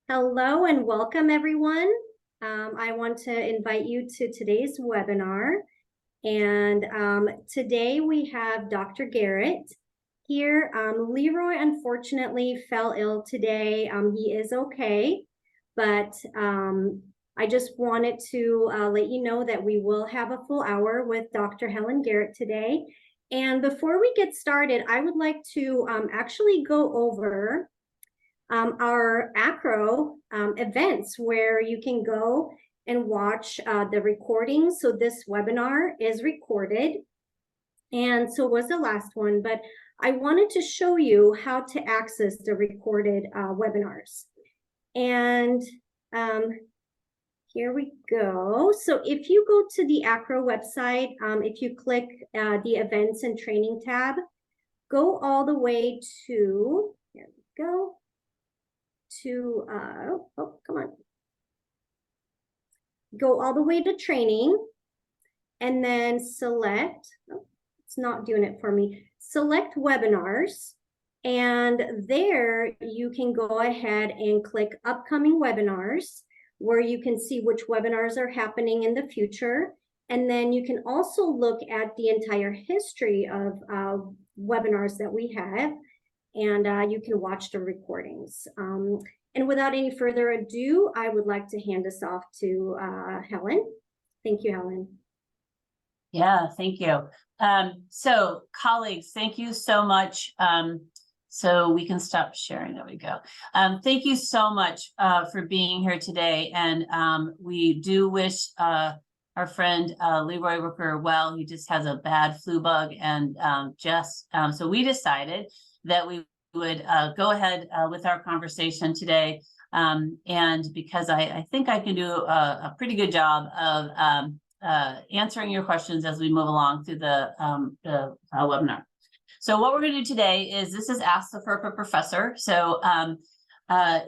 Hello and welcome everyone. I want to invite you to today's webinar. And today we have Dr. Garrett here. LeRoy unfortunately fell ill today. He is okay, but I just wanted to let you know that we will have a full hour with Dr. Helen Garrett today. And before we get started, I would like to actually go over our ACRO events where you can go and watch the recordings. So this webinar is recorded, and so was the last one, but I wanted to show you how to access the recorded webinars. And here we go. So if you go to the ACRO website, if you click the events and training tab, go all the way to, here we go, to, come on. Go all the way to training and then select, it's not doing it for me. Select webinars, and there you can go ahead and click upcoming webinars where you can see which webinars are happening in the future. And then you can also look at the entire history of webinars that we have, and you can watch the recordings. And without any further ado, I would like to hand this off to Helen. Thank you, Helen. Yeah, thank you. So colleagues, thank you so much. So we can stop sharing. There we go. Thank you so much for being here today. And we do wish our friend LeRoy Rooker well. He just has a bad flu bug, and so we decided that we would go ahead with our conversation today. And because I think I can do a pretty good job of answering your questions as we move along through the webinar. So what we're going to do today is, this is Ask the FERPA Professor. So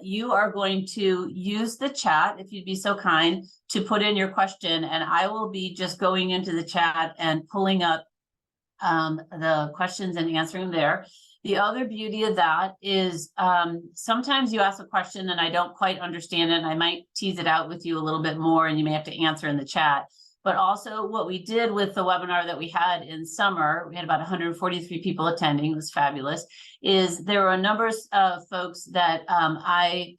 you are going to use the chat, if you'd be so kind, to put in your question, and I will be just going into the chat and pulling up the questions and answering there. The other beauty of that is sometimes you ask a question and I don't quite understand it, and I might tease it out with you a little bit more, and you may have to answer in the chat. But also what we did with the webinar that we had in summer, we had about 143 people attending, it was fabulous, is there were a number of folks that I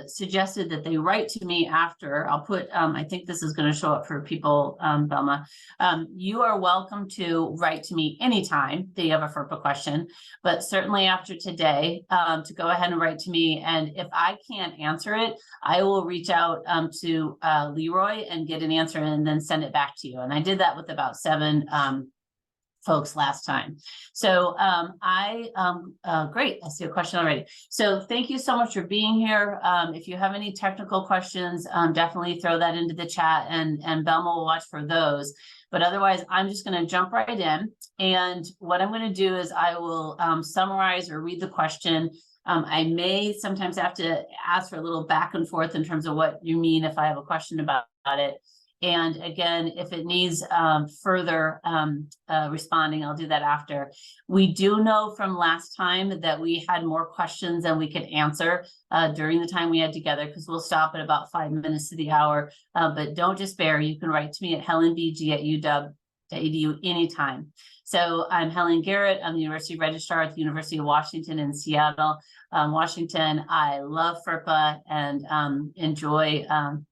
suggested that they write to me after. I'll put, I think this is going to show up for people, Belma. You are welcome to write to me anytime that you have a FERPA question, but certainly after today, to go ahead and write to me. And if I can't answer it, I will reach out to LeRoy and get an answer and then send it back to you. And I did that with about 7 folks last time. So great, I see a question already. So thank you so much for being here. If you have any technical questions, definitely throw that into the chat, and Belma will watch for those. But otherwise, I'm just going to jump right in. And what I'm going to do is I will summarize or read the question. I may sometimes have to ask for a little back and forth in terms of what you mean if I have a question about it. And again, if it needs further responding, I'll do that after. We do know from last time that we had more questions than we could answer during the time we had together, because we'll stop at about 5 minutes to the hour. But don't despair. You can write to me at helenbg@uw.edu anytime. So I'm Helen Garrett. I'm the University Registrar at the University of Washington in Seattle, Washington. I love FERPA and enjoy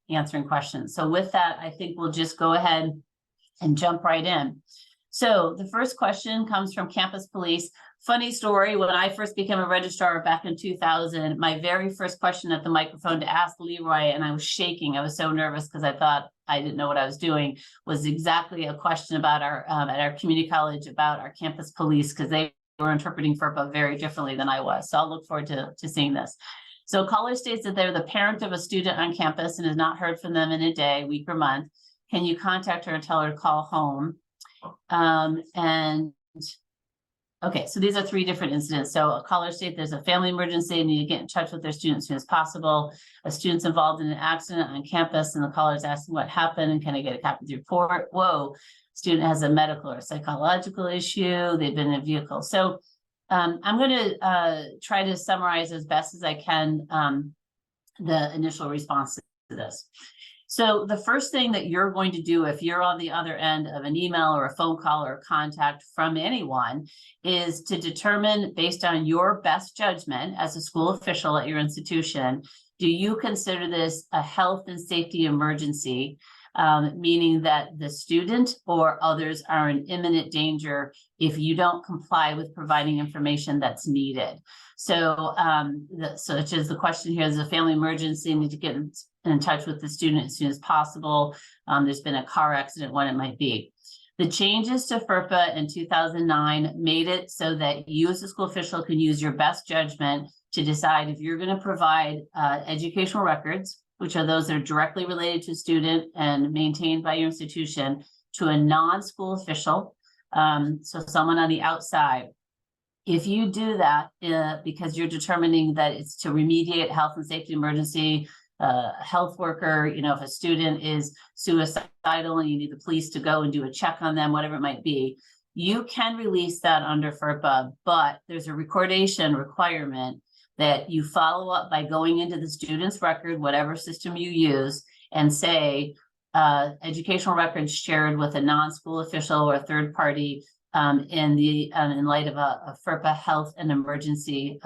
answering questions. So with that, I think we'll just go ahead and jump right in. So the first question comes from Campus Police. Funny story, when I first became a registrar back in 2000, my very first question at the microphone to ask LeRoy, and I was shaking, I was so nervous because I thought I didn't know what I was doing, was exactly a question about our, at our community college, about our campus police, because they were interpreting FERPA very differently than I was. So I'll look forward to seeing this. So caller states that they're the parent of a student on campus and has not heard from them in a day, week, or month. Can you contact her and tell her to call home? Okay, so these are 3 different incidents. So a caller states there's a family emergency and need to get in touch with their student as soon as possible. A student's involved in an accident on campus and the caller is asking what happened and can I get a copy of the report? Whoa, student has a medical or psychological issue. They've been in a vehicle. So I'm going to try to summarize as best as I can the initial response to this. So the first thing that you're going to do if you're on the other end of an email or a phone call or a contact from anyone is to determine, based on your best judgment as a school official at your institution, do you consider this a health and safety emergency, meaning that the student or others are in imminent danger if you don't comply with providing information that's needed. So, such as the question here is a family emergency, you need to get in touch with the student as soon as possible. There's been a car accident, what it might be. The changes to FERPA in 2009 made it so that you as a school official can use your best judgment to decide if you're going to provide educational records, which are those that are directly related to a student and maintained by your institution, to a non-school official, so someone on the outside. If you do that because you're determining that it's to remediate health and safety emergency, health worker, if a student is suicidal and you need the police to go and do a check on them, whatever it might be, you can release that under FERPA, but there's a recordation requirement that you follow up by going into the student's record, whatever system you use, and say, educational records shared with a non-school official or a third party in light of a FERPA health and emergency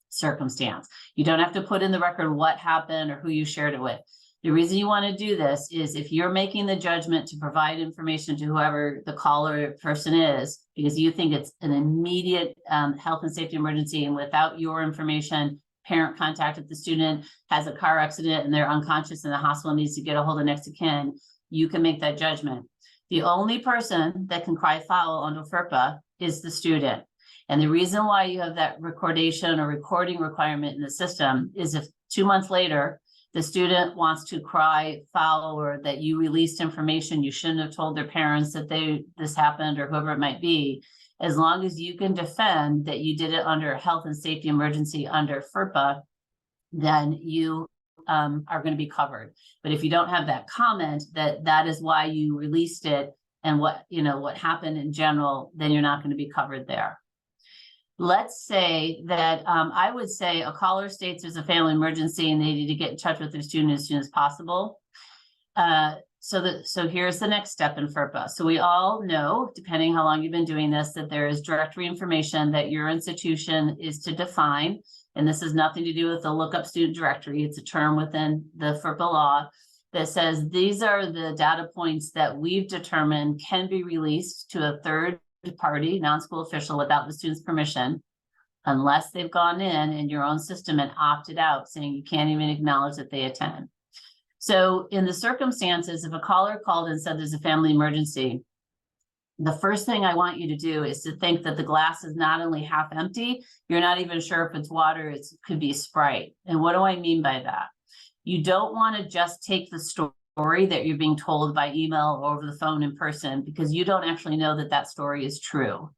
circumstance. You don't have to put in the record what happened or who you shared it with. The reason you want to do this is if you're making the judgment to provide information to whoever the caller person is, because you think it's an immediate health and safety emergency, and without your information, parent contacted the student, has a car accident, and they're unconscious in the hospital, needs to get a hold of next of kin, you can make that judgment. The only person that can cry foul under FERPA is the student. And the reason why you have that recordation or recording requirement in the system is if 2 months later, the student wants to cry foul or that you released information you shouldn't have told their parents that this happened or whoever it might be, as long as you can defend that you did it under a health and safety emergency under FERPA, then you are going to be covered. But if you don't have that comment that is why you released it and what happened in general, then you're not going to be covered there. Let's say that I would say a caller states there's a family emergency and they need to get in touch with their student as soon as possible. So here's the next step in FERPA. So we all know, depending how long you've been doing this, that there is directory information that your institution is to define. And this has nothing to do with the lookup student directory. It's a term within the FERPA law that says these are the data points that we've determined can be released to a third party, non-school official, without the student's permission, unless they've gone in your own system and opted out, saying you can't even acknowledge that they attend. So in the circumstances, if a caller called and said there's a family emergency, the first thing I want you to do is to think that the glass is not only half empty, you're not even sure if it's water, it could be Sprite. And what do I mean by that? You don't want to just take the story that you're being told by email or over the phone in person, because you don't actually know that story is true.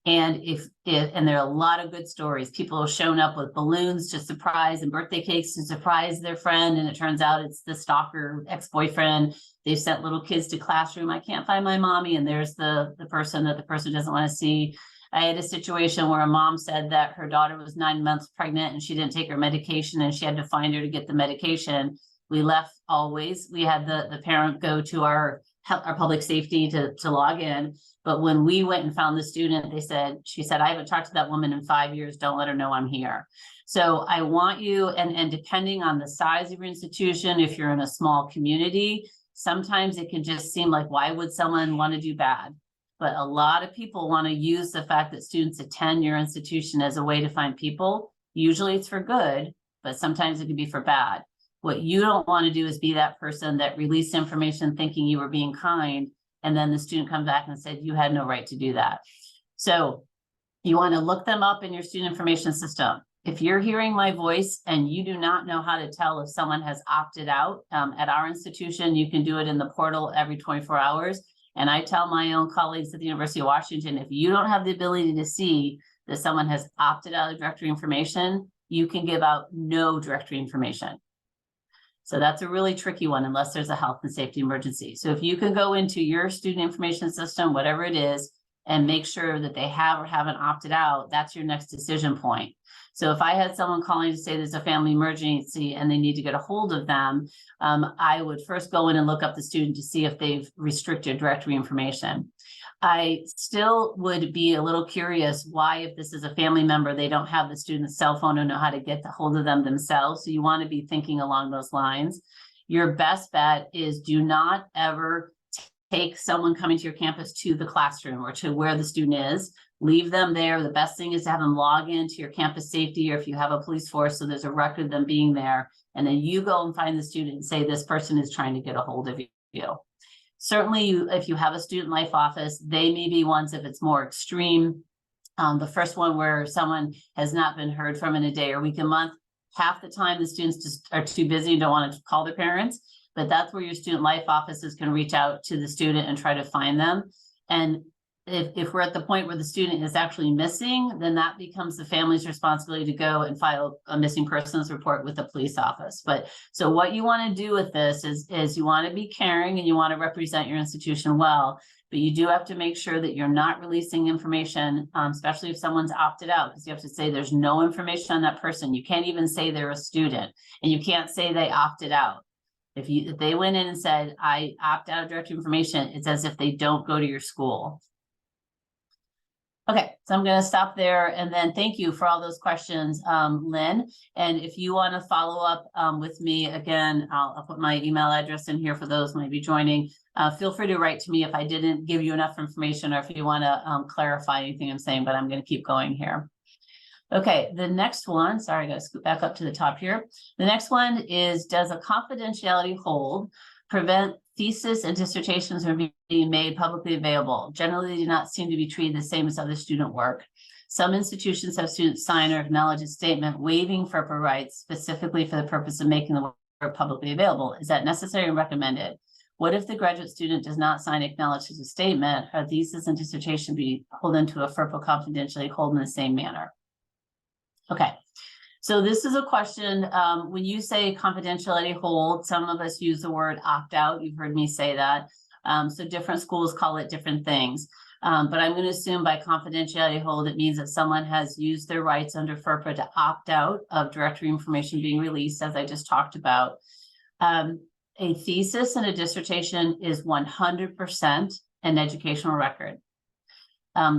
And and there are a lot of good stories. People have shown up with balloons to surprise and birthday cakes to surprise their friend, and it turns out it's the stalker ex-boyfriend. They've sent little kids to classroom. I can't find my mommy, and there's the person that the person doesn't want to see. I had a situation where a mom said that her daughter was 9 months pregnant and she didn't take her medication, and she had to find her to get the medication. We left always. We had the parent go to our public safety to log in. But when we went and found the student, she said, I haven't talked to that woman in 5 years. Don't let her know I'm here. So I want you, and depending on the size of your institution, if you're in a small community, sometimes it can just seem like, why would someone want to do bad? But a lot of people want to use the fact that students attend your institution as a way to find people. Usually it's for good, but sometimes it can be for bad. What you don't want to do is be that person that released information thinking you were being kind, and then the student comes back and said you had no right to do that. So you want to look them up in your student information system. If you're hearing my voice and you do not know how to tell if someone has opted out at our institution, you can do it in the portal every 24 hours. And I tell my own colleagues at the University of Washington, if you don't have the ability to see that someone has opted out of directory information, you can give out no directory information. So that's a really tricky one unless there's a health and safety emergency. So if you can go into your student information system, whatever it is, and make sure that they have or haven't opted out, that's your next decision point. So if I had someone calling to say there's a family emergency and they need to get a hold of them, I would first go in and look up the student to see if they've restricted directory information. I still would be a little curious why, if this is a family member, they don't have the student's cell phone or know how to get a hold of them themselves. So you want to be thinking along those lines. Your best bet is do not ever take someone coming to your campus to the classroom or to where the student is. Leave them there. The best thing is to have them log into your campus safety, or if you have a police force, so there's a record of them being there. And then you go and find the student and say, this person is trying to get a hold of you. Certainly, if you have a student life office, they may be ones if it's more extreme. The first one where someone has not been heard from in a day or week, a month, half the time the students just are too busy and don't want to call their parents. But that's where your student life offices can reach out to the student and try to find them. And if we're at the point where the student is actually missing, then that becomes the family's responsibility to go and file a missing persons report with the police office. But so what you want to do with this is you want to be caring and you want to represent your institution well, but you do have to make sure that you're not releasing information, especially if someone's opted out, because you have to say there's no information on that person. You can't even say they're a student, and you can't say they opted out. If they went in and said, I opt out of direct information, it's as if they don't go to your school. Okay, so I'm going to stop there, and then thank you for all those questions, Lynn. And if you want to follow up with me, again, I'll put my email address in here for those who might be joining. Feel free to write to me if I didn't give you enough information, or if you want to clarify anything I'm saying, but I'm going to keep going here. Okay, the next one, sorry, I got to scoot back up to the top here. The next one is, does a confidentiality hold prevent thesis and dissertations from being made publicly available? Generally, they do not seem to be treated the same as other student work. Some institutions have students sign or acknowledge a statement waiving FERPA rights specifically for the purpose of making the work publicly available. Is that necessary and recommended? What if the graduate student does not sign acknowledges a statement? Are thesis and dissertation be pulled into a FERPA confidentiality hold in the same manner? Okay. So this is a question, when you say confidentiality hold, some of us use the word opt out. You've heard me say that. So different schools call it different things. But I'm going to assume by confidentiality hold, it means that someone has used their rights under FERPA to opt out of directory information being released, as I just talked about. A thesis and a dissertation is 100% an educational record.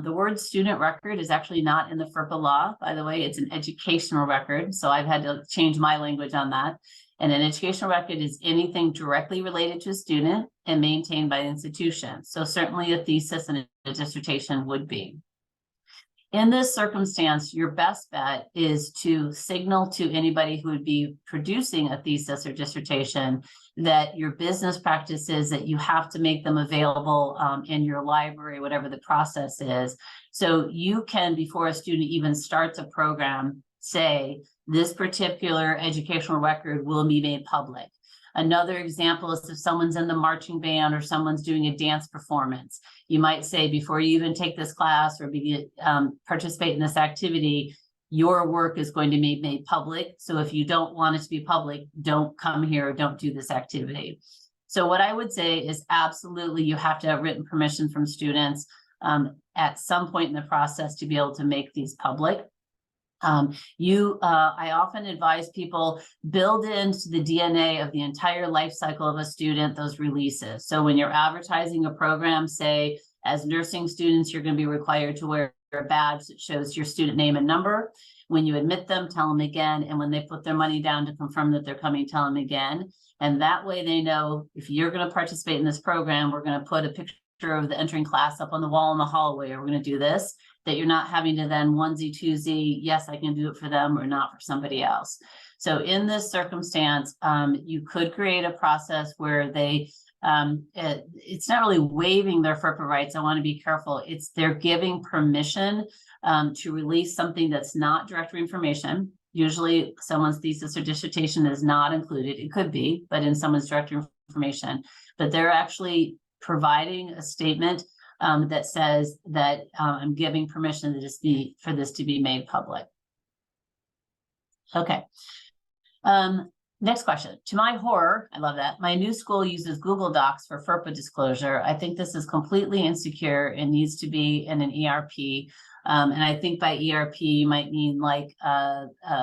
The word student record is actually not in the FERPA law, by the way. It's an educational record, so I've had to change my language on that. And an educational record is anything directly related to a student and maintained by the institution. So certainly a thesis and a dissertation would be. In this circumstance, your best bet is to signal to anybody who would be producing a thesis or dissertation that your business practice is that you have to make them available in your library, whatever the process is. So you can, before a student even starts a program, say this particular educational record will be made public. Another example is if someone's in the marching band or someone's doing a dance performance, you might say, before you even take this class or participate in this activity, your work is going to be made public. So if you don't want it to be public, don't come here, don't do this activity. So what I would say is absolutely you have to have written permission from students at some point in the process to be able to make these public. I often advise people build into the DNA of the entire life cycle of a student those releases. So when you're advertising a program, say as nursing students, you're going to be required to wear a badge that shows your student name and number. When you admit them, tell them again. And when they put their money down to confirm that they're coming, tell them again. And that way they know if you're going to participate in this program, we're going to put a picture of the entering class up on the wall in the hallway, or we're going to do this, that you're not having to then onesie, twosie, yes, I can do it for them or not for somebody else. So in this circumstance, you could create a process where they, it's not really waiving their FERPA rights. I want to be careful. It's they're giving permission to release something that's not directory information. Usually someone's thesis or dissertation is not included. It could be, but in someone's directory information, but they're actually providing a statement that says that I'm giving permission to for this to be made public. Okay. Next question. To my horror, I love that. My new school uses Google Docs for FERPA disclosure. I think this is completely insecure and needs to be in an ERP. And I think by ERP, you might mean like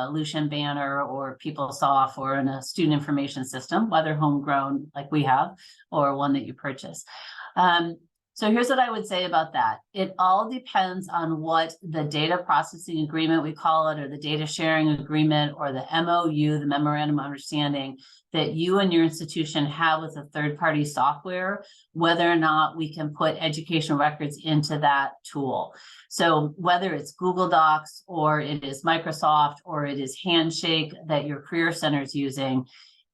Lucian Banner or PeopleSoft or in a student information system, whether homegrown like we have, or one that you purchase. So here's what I would say about that. It all depends on what the data processing agreement, we call it, or the data sharing agreement, or the MOU, the memorandum of understanding that you and your institution have with a third-party software, whether or not we can put educational records into that tool. So whether it's Google Docs, or it is Microsoft, or it is Handshake that your career center is using,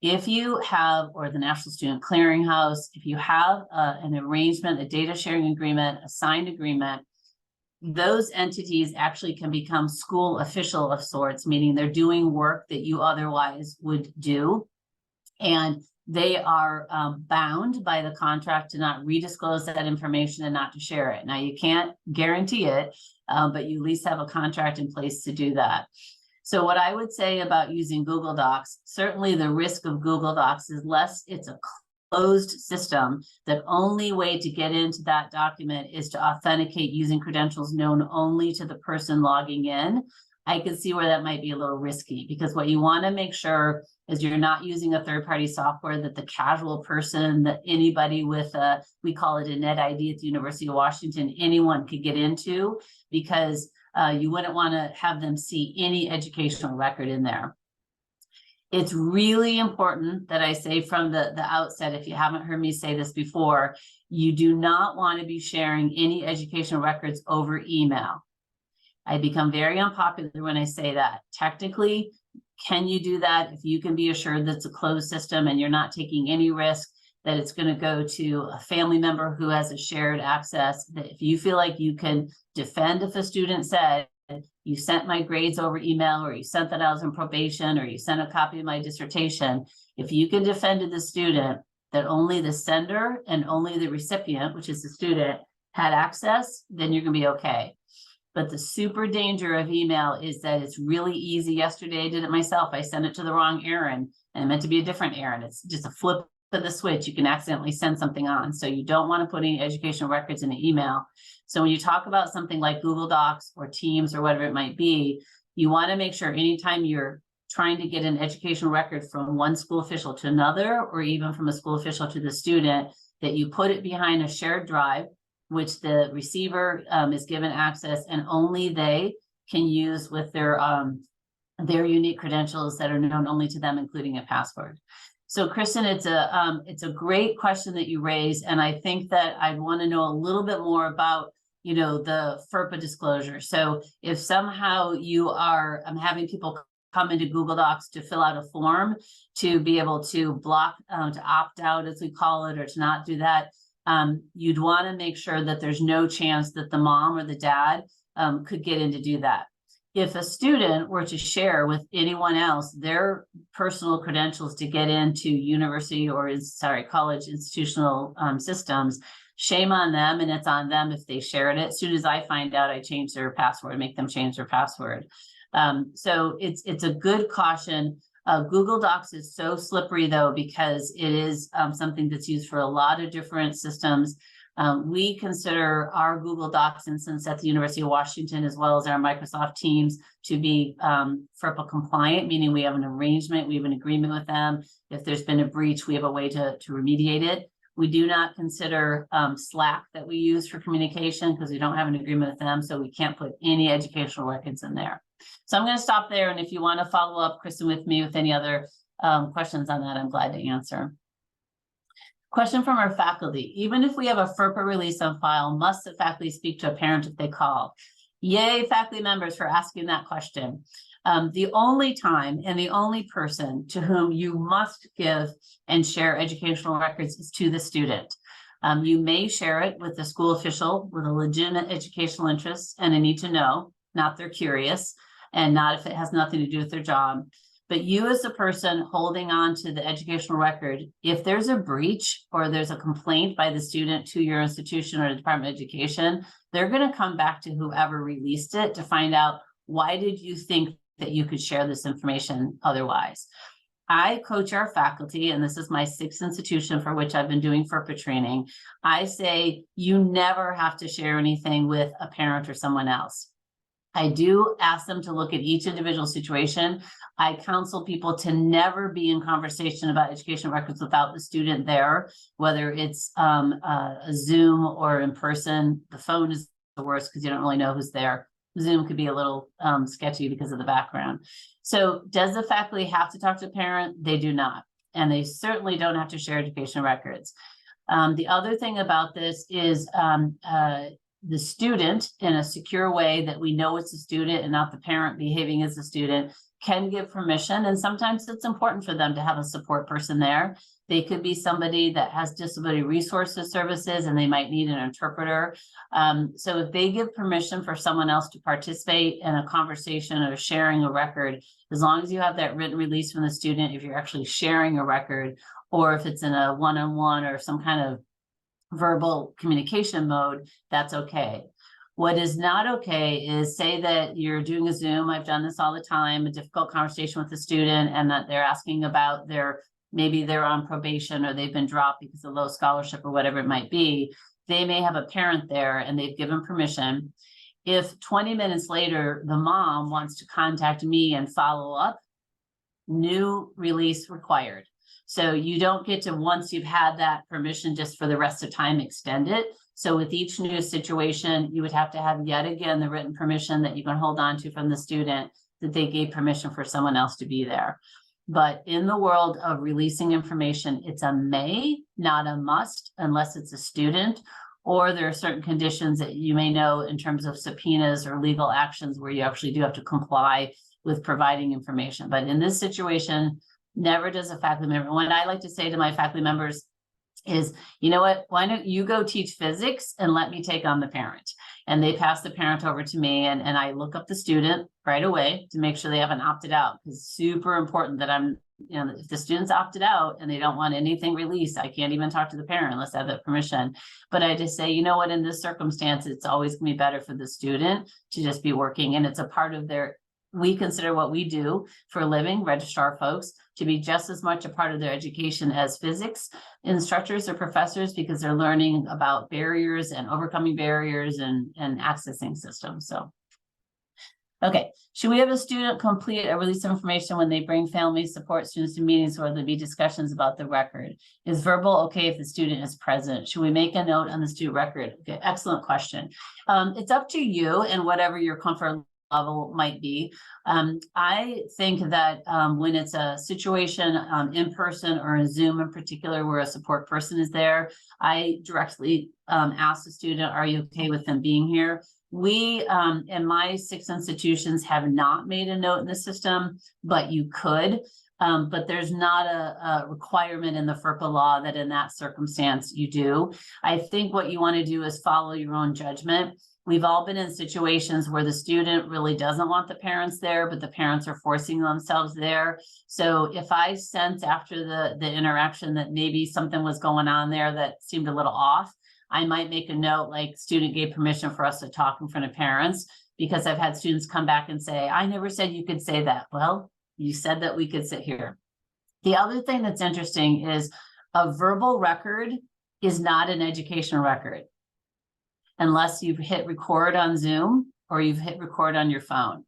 if you have, or the National Student Clearinghouse, if you have an arrangement, a data sharing agreement, a signed agreement, those entities actually can become school official of sorts, meaning they're doing work that you otherwise would do. And they are bound by the contract to not redisclose that information and not to share it. Now, you can't guarantee it, but you at least have a contract in place to do that. So what I would say about using Google Docs, certainly the risk of Google Docs is less. It's a closed system. The only way to get into that document is to authenticate using credentials known only to the person logging in. I can see where that might be a little risky, because what you want to make sure is you're not using a third-party software that the casual person, that anybody with a, we call it a net ID at the University of Washington, anyone could get into, because you wouldn't want to have them see any educational record in there. It's really important that I say from the outset, if you haven't heard me say this before, you do not want to be sharing any educational records over email. I become very unpopular when I say that. Technically, can you do that if you can be assured that it's a closed system and you're not taking any risk that it's going to go to a family member who has a shared access, that if you feel like you can defend if a student said, you sent my grades over email, or you sent that I was in probation, or you sent a copy of my dissertation, if you can defend to the student that only the sender and only the recipient, which is the student, had access, then you're going to be okay. But the super danger of email is that it's really easy. Yesterday I did it myself. I sent it to the wrong errand, and it meant to be a different errand. It's just a flip of the switch. You can accidentally send something on. So you don't want to put any educational records in an email. So when you talk about something like Google Docs or Teams or whatever it might be, you want to make sure anytime you're trying to get an educational record from one school official to another, or even from a school official to the student, that you put it behind a shared drive, which the receiver is given access, and only they can use with their unique credentials that are known only to them, including a password. So Kristen, it's a great question that you raised, and I think that I'd want to know a little bit more about, you know, the FERPA disclosure. So if somehow you are having people come into Google Docs to fill out a form to be able to block, to opt out, as we call it, or to not do that, you'd want to make sure that there's no chance that the mom or the dad could get in to do that. If a student were to share with anyone else their personal credentials to get into university or college institutional systems, shame on them, and it's on them if they shared it. As soon as I find out, I change their password, make them change their password. So it's a good caution. Google Docs is so slippery though, because it is something that's used for a lot of different systems. We consider our Google Docs instance at the University of Washington, as well as our Microsoft Teams, to be FERPA compliant, meaning we have an arrangement, we have an agreement with them. If there's been a breach, we have a way to remediate it. We do not consider Slack that we use for communication, because we don't have an agreement with them, so we can't put any educational records in there. So I'm going to stop there, and if you want to follow up, Kristen, with me with any other questions on that, I'm glad to answer. Question from our faculty. Even if we have a FERPA release on file, must the faculty speak to a parent if they call? Yay, faculty members, for asking that question. The only time and the only person to whom you must give and share educational records is to the student. You may share it with the school official with a legitimate educational interest and a need to know, not they're curious, and not if it has nothing to do with their job. But you as the person holding on to the educational record, if there's a breach or there's a complaint by the student to your institution or the Department of Education, they're going to come back to whoever released it to find out, why did you think that you could share this information otherwise? I coach our faculty, and this is my 6th institution for which I've been doing FERPA training. I say you never have to share anything with a parent or someone else. I do ask them to look at each individual situation. I counsel people to never be in conversation about education records without the student there, whether it's a Zoom or in person. The phone is the worst because you don't really know who's there. Zoom could be a little sketchy because of the background. So does the faculty have to talk to a parent? They do not. And they certainly don't have to share education records. The other thing about this is the student, in a secure way that we know it's a student and not the parent behaving as a student, can give permission. And sometimes it's important for them to have a support person there. They could be somebody that has disability resources services and they might need an interpreter. So if they give permission for someone else to participate in a conversation or sharing a record, as long as you have that written release from the student, if you're actually sharing a record, or if it's in a one-on-one or some kind of verbal communication mode, that's okay. What is not okay is, say that you're doing a Zoom, I've done this all the time, a difficult conversation with a student, and that they're asking about maybe they're on probation or they've been dropped because of low scholarship or whatever it might be. They may have a parent there and they've given permission. If 20 minutes later, the mom wants to contact me and follow up, new release required. So you don't get to, once you've had that permission just for the rest of time, extend it. So with each new situation, you would have to have yet again the written permission that you can hold on to from the student that they gave permission for someone else to be there. But in the world of releasing information, it's a may, not a must, unless it's a student, or there are certain conditions that you may know in terms of subpoenas or legal actions where you actually do have to comply with providing information. But in this situation, never does a faculty member. What I like to say to my faculty members is, you know what, why don't you go teach physics and let me take on the parent? And they pass the parent over to me, and I look up the student right away to make sure they haven't opted out, because it's super important that if the student's opted out and they don't want anything released, I can't even talk to the parent unless I have that permission. But I just say, you know what, in this circumstance, it's always gonna be better for the student to just be working, and it's a part of we consider what we do for a living, registrar folks, to be just as much a part of their education as physics instructors or professors, because they're learning about barriers and overcoming barriers and accessing systems. So, okay, should we have a student complete a release of information when they bring family support students to meetings where there'll be discussions about the record? Is verbal okay if the student is present? Should we make a note on the student record? Okay, excellent question. It's up to you and whatever your comfort level might be. I think that when it's a situation in person or in Zoom in particular where a support person is there, I directly ask the student, are you okay with them being here? We, in my 6 institutions, have not made a note in the system, but you could. But there's not a requirement in the FERPA law that in that circumstance you do. I think what you want to do is follow your own judgment. We've all been in situations where the student really doesn't want the parents there, but the parents are forcing themselves there. So if I sense after the interaction that maybe something was going on there that seemed a little off, I might make a note like, student gave permission for us to talk in front of parents, because I've had students come back and say, I never said you could say that. Well, you said that we could sit here. The other thing that's interesting is a verbal record is not an educational record unless you've hit record on Zoom or you've hit record on your phone.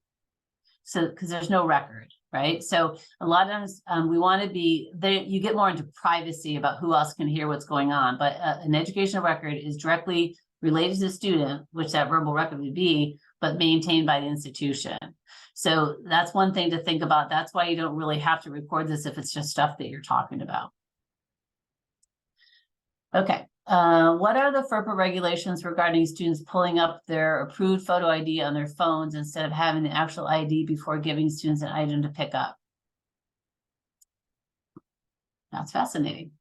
So, because there's no record, right? So a lot of times we want to be there, you get more into privacy about who else can hear what's going on, but an educational record is directly related to the student, which that verbal record would be, but maintained by the institution. So that's one thing to think about. That's why you don't really have to record this if it's just stuff that you're talking about. Okay. What are the FERPA regulations regarding students pulling up their approved photo ID on their phones instead of having the actual ID before giving students an item to pick up? That's fascinating.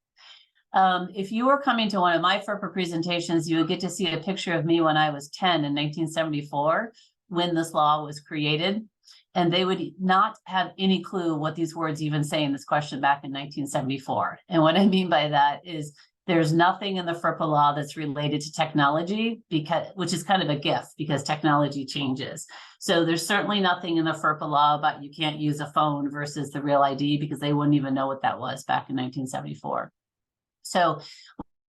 If you were coming to one of my FERPA presentations, you would get to see a picture of me when I was 10 in 1974, when this law was created. And they would not have any clue what these words even say in this question back in 1974. And what I mean by that is, There's nothing in the FERPA law that's related to technology, which is kind of a gift because technology changes. So there's certainly nothing in the FERPA law about you can't use a phone versus the real ID, because they wouldn't even know what that was back in 1974. So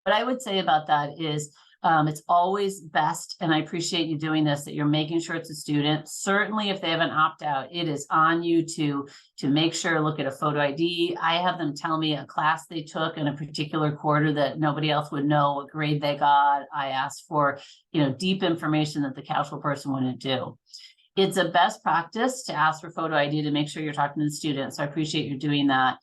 what I would say about that is it's always best, and I appreciate you doing this, that you're making sure it's a student. Certainly if they have an opt-out, it is on you to make sure, look at a photo ID. I have them tell me a class they took in a particular quarter that nobody else would know, what grade they got. I asked for, deep information that the casual person wouldn't do. It's a best practice to ask for photo ID to make sure you're talking to the student. So I appreciate you doing that.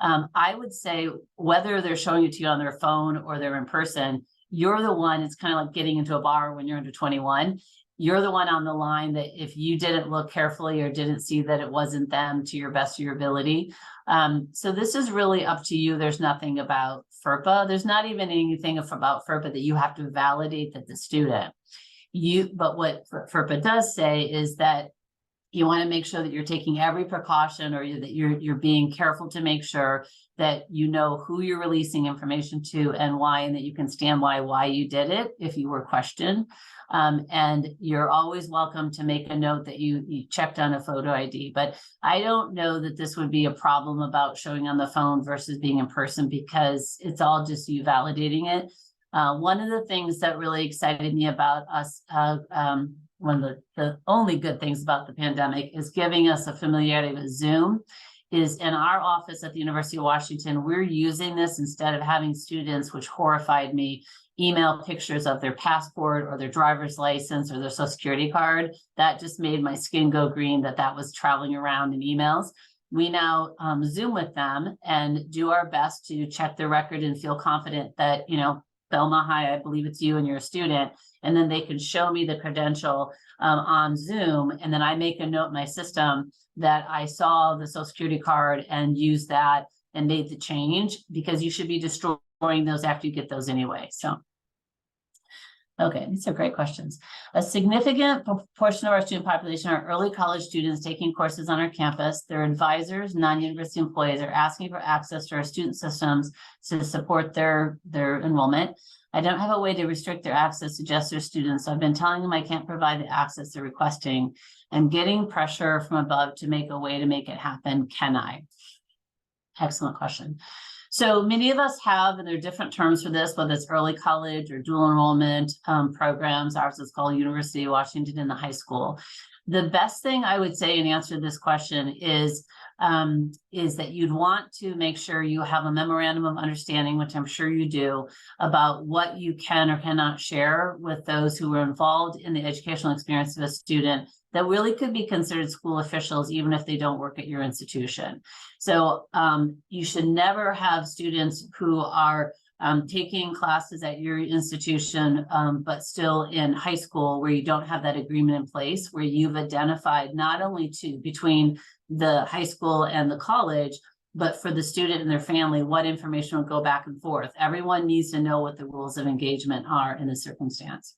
I would say whether they're showing it to you on their phone or they're in person, you're the one. It's kind of like getting into a bar when you're under 21. You're the one on the line that if you didn't look carefully or didn't see that it wasn't them to your best of your ability. So this is really up to you. There's nothing about FERPA. There's not even anything about FERPA that you have to validate that the student. But what FERPA does say is that you want to make sure that you're taking every precaution, or that you're being careful to make sure that you know who you're releasing information to and why, and that you can stand by why you did it if you were questioned. And you're always welcome to make a note that you checked on a photo ID. But I don't know that this would be a problem about showing on the phone versus being in person, because it's all just you validating it. One of the things that really excited me about us, one of the only good things about the pandemic is giving us a familiarity with Zoom. Is in our office at the University of Washington, we're using this instead of having students, which horrified me, email pictures of their passport or their driver's license or their social security card. That just made my skin go green that was traveling around in emails. We now Zoom with them and do our best to check their record and feel confident that, Thelma, hi, I believe it's you and you're a student. And then they can show me the credential on Zoom. And then I make a note in my system that I saw the social security card and used that and made the change, because you should be destroying those after you get those anyway. So, okay, these are great questions. A significant proportion of our student population are early college students taking courses on our campus. Their advisors, non-university employees, are asking for access to our student systems to support their enrollment. I don't have a way to restrict their access to just their students, so I've been telling them I can't provide the access they're requesting. I'm getting pressure from above to make a way to make it happen. Can I? Excellent question. So many of us have, and there are different terms for this, whether it's early college or dual enrollment programs. Ours is called University of Washington in the high school. The best thing I would say in answer to this question is that you'd want to make sure you have a memorandum of understanding, which I'm sure you do, about what you can or cannot share with those who are involved in the educational experience of a student that really could be considered school officials, even if they don't work at your institution. So you should never have students who are taking classes at your institution, but still in high school, where you don't have that agreement in place, where you've identified not only between the high school and the college, but for the student and their family, what information will go back and forth. Everyone needs to know what the rules of engagement are in this circumstance.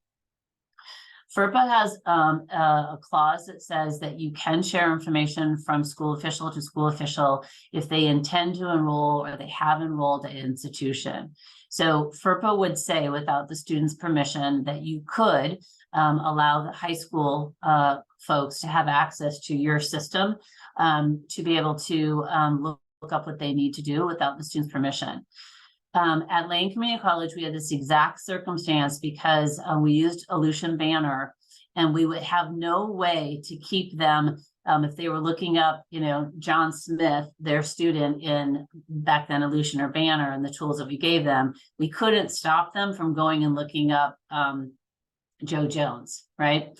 FERPA has a clause that says that you can share information from school official to school official if they intend to enroll or they have enrolled at an institution. So FERPA would say, without the student's permission, that you could allow the high school folks to have access to your system to be able to look up what they need to do without the student's permission. At Lane Community College, we had this exact circumstance because we used Aleutian Banner, and we would have no way to keep them if they were looking up, John Smith, their student in back then Aleutian or Banner, and the tools that we gave them. We couldn't stop them from going and looking up Joe Jones, right?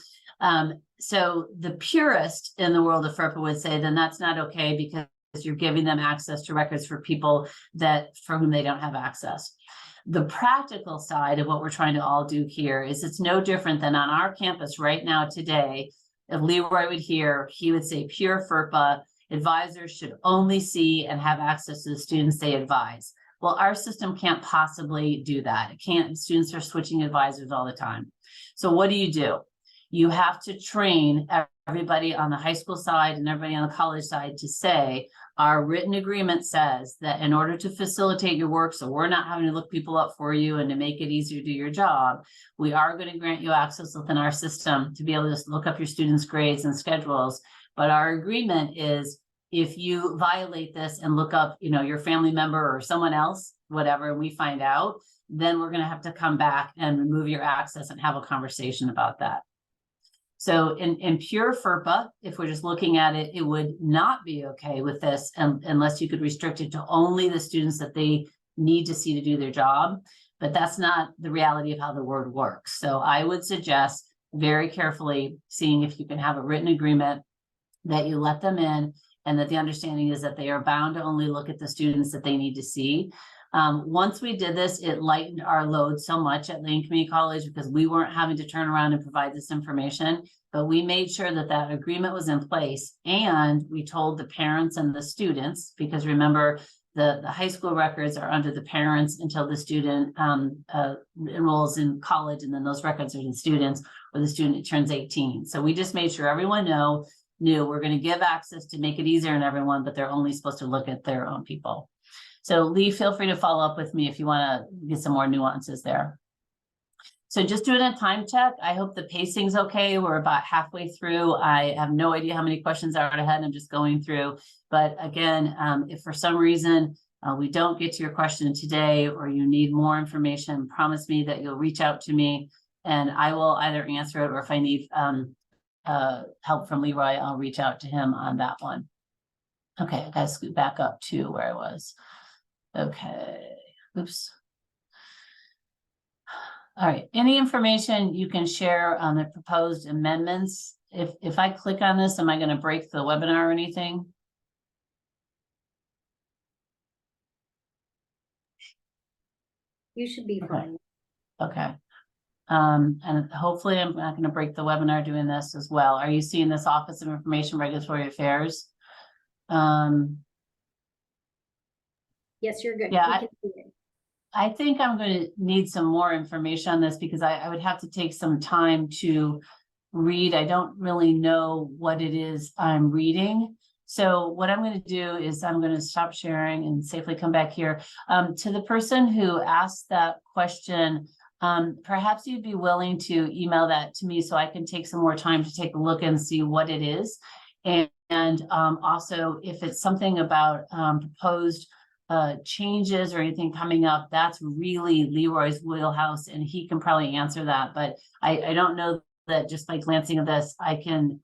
So the purist in the world of FERPA would say, then that's not okay, because you're giving them access to records for people for whom they don't have access. The practical side of what we're trying to all do here is it's no different than on our campus right now today. If LeRoy would hear, he would say pure FERPA, advisors should only see and have access to the students they advise. Well, our system can't possibly do that. It can't. Students are switching advisors all the time. So what do? you have to train everybody on the high school side and everybody on the college side to say, our written agreement says that in order to facilitate your work, so we're not having to look people up for you and to make it easier to do your job, we are going to grant you access within our system to be able to look up your students' grades and schedules. But our agreement is, if you violate this and look up, your family member or someone else, whatever, and we find out, then we're going to have to come back and remove your access and have a conversation about that. So in pure FERPA, if we're just looking at it, it would not be okay with this unless you could restrict it to only the students that they need to see to do their job. But that's not the reality of how the word works. So I would suggest very carefully seeing if you can have a written agreement that you let them in, and that the understanding is that they are bound to only look at the students that they need to see. Once we did this, it lightened our load so much at Lane Community College because we weren't having to turn around and provide this information, but we made sure that that agreement was in place, and we told the parents and the students, because remember, the high school records are under the parents until the student enrolls in college, and then those records are in students or the student turns 18. So we just made sure everyone knew we're going to give access to make it easier on everyone, but they're only supposed to look at their own people. So Lee, feel free to follow up with me if you want to get some more nuances there. So just doing a time check. I hope the pacing's okay. We're about halfway through. I have no idea how many questions are ahead. I'm just going through. But again, if for some reason we don't get to your question today, or you need more information, promise me that you'll reach out to me and I will either answer it, or if I need help from LeRoy, I'll reach out to him on that one. Okay, I gotta scoot back up to where I was. Okay, oops. All right, any information you can share on the proposed amendments? If I click on this, am I going to break the webinar or anything? You should be fine. Okay. And hopefully I'm not going to break the webinar doing this as well. Are you seeing this Office of Information Regulatory Affairs? Yes, you're good. Yeah, I think I'm going to need some more information on this because I would have to take some time to read. I don't really know what it is I'm reading. So what I'm going to do is I'm going to stop sharing and safely come back here. To the person who asked that question, perhaps you'd be willing to email that to me so I can take some more time to take a look and see what it is. And also if it's something about proposed changes or anything coming up, that's really LeRoy's wheelhouse and he can probably answer that. But I don't know that just by glancing at this, I can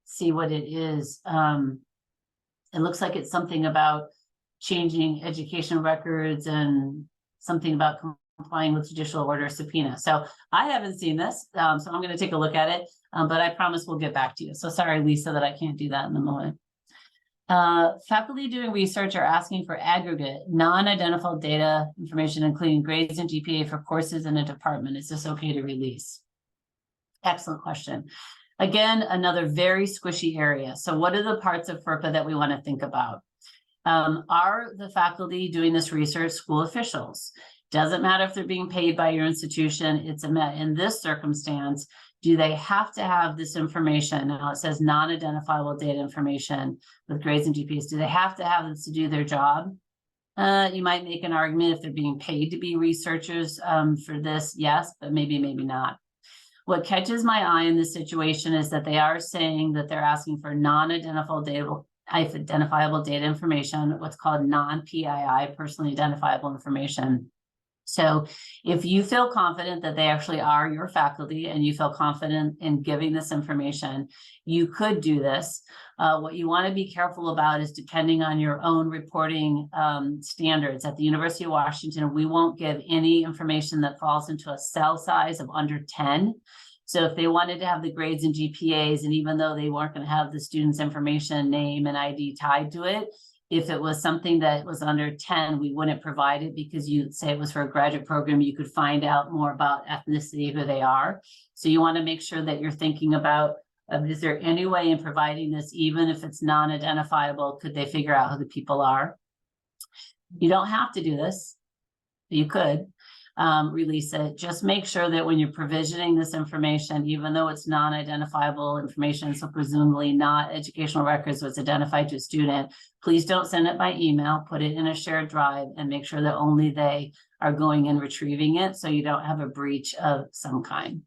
see what it is. It looks like it's something about changing education records and something about complying with judicial order subpoena. So I haven't seen this, so I'm going to take a look at it, but I promise we'll get back to you. So sorry, Lisa, that I can't do that in the moment. Faculty doing research are asking for aggregate, non-identifiable data information, including grades and GPA for courses in a department. Is this okay to release? Excellent question. Again, another very squishy area. So what are the parts of FERPA that we want to think about? Are the faculty doing this research school officials? Doesn't matter if they're being paid by your institution. It's in this circumstance, do they have to have this information? Now it says non-identifiable data information with grades and GPAs. Do they have to have this to do their job? You might make an argument if they're being paid to be researchers for this, yes, but maybe not. What catches my eye in this situation is that they are saying that they're asking for non-identifiable data information, what's called non-PII, personally identifiable information. So if you feel confident that they actually are your faculty and you feel confident in giving this information, you could do this. What you want to be careful about is depending on your own reporting standards. At the University of Washington, we won't give any information that falls into a cell size of under 10. So if they wanted to have the grades and GPAs, and even though they weren't going to have the student's information, name and ID tied to it, if it was something that was under 10, we wouldn't provide it because you'd say it was for a graduate program. You could find out more about ethnicity, who they are. So you want to make sure that you're thinking about, is there any way in providing this, even if it's non-identifiable, could they figure out who the people are? You don't have to do this. You could. release it. Just make sure that when you're provisioning this information, even though it's non-identifiable information, so presumably not educational records, so it's identified to a student, please don't send it by email, put it in a shared drive, and make sure that only they are going and retrieving it, so you don't have a breach of some kind.